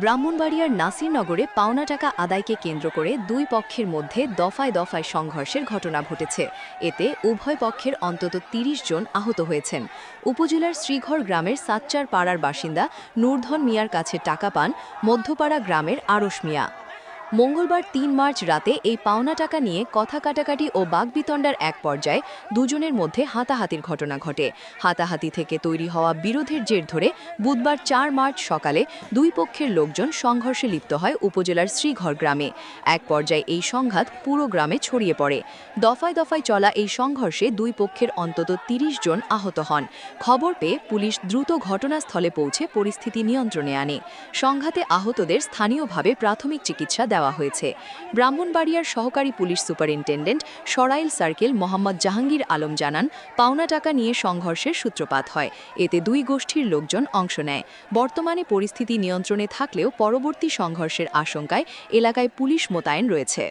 ব্রাহ্মণবাড়িয়ার নাসিরনগরে পাওনা টাকা আদায়কে কেন্দ্র করে দুই পক্ষের মধ্যে দফায় দফায় সংঘর্ষের ঘটনা ঘটেছে। এতে উভয় পক্ষের অন্তত ৩০ জন আহত হয়েছেন। উপজেলার শ্রীঘর গ্রামের সাচ্চার পাড়ার বাসিন্দা নূরধন মিয়ার কাছে টাকা পান মধ্যপাড়া গ্রামের আরশ মিয়া। মঙ্গলবার ৩ মার্চ রাতে এই পাওনা টাকা নিয়ে কথা কাটাকাটি ও বাগবিতণ্ডার এক পর্যায়ে দুজনের মধ্যে হাতাহাতির ঘটনা ঘটে। হাতাহাতি থেকে তৈরি হওয়া বিরোধের জের ধরে বুধবার ৪ মার্চ সকালে দুই পক্ষের লোকজন সংঘর্ষে লিপ্ত হয় উপজেলার শ্রীঘর গ্রামে। এক পর্যায়ে এই সংঘাত পুরো গ্রামে ছড়িয়ে পড়ে। দফায় দফায় চলা এই সংঘর্ষে দুই পক্ষের অন্তত ৩০ জন আহত হন। খবর পেয়ে পুলিশ দ্রুত ঘটনাস্থলে পৌঁছে পরিস্থিতি নিয়ন্ত্রণে আনে। সংঘাতে আহতদের স্থানীয়ভাবে প্রাথমিক চিকিৎসা দেওয়া হয়েছে। ব্রাহ্মণবাড়িয়ার সহকারী police superintendent Sarail circle Mohammad Jahangir Alam জানান, পাওনা টাকা নিয়ে সংঘর্ষের সূত্রপাত হয়। এতে দুই গোষ্ঠীর লোকজন অংশ নেয়। বর্তমানে পরিস্থিতি নিয়ন্ত্রণে থাকলেও পরবর্তী সংঘর্ষের আশঙ্কায় এলাকায় পুলিশ মোতায়েন রয়েছে।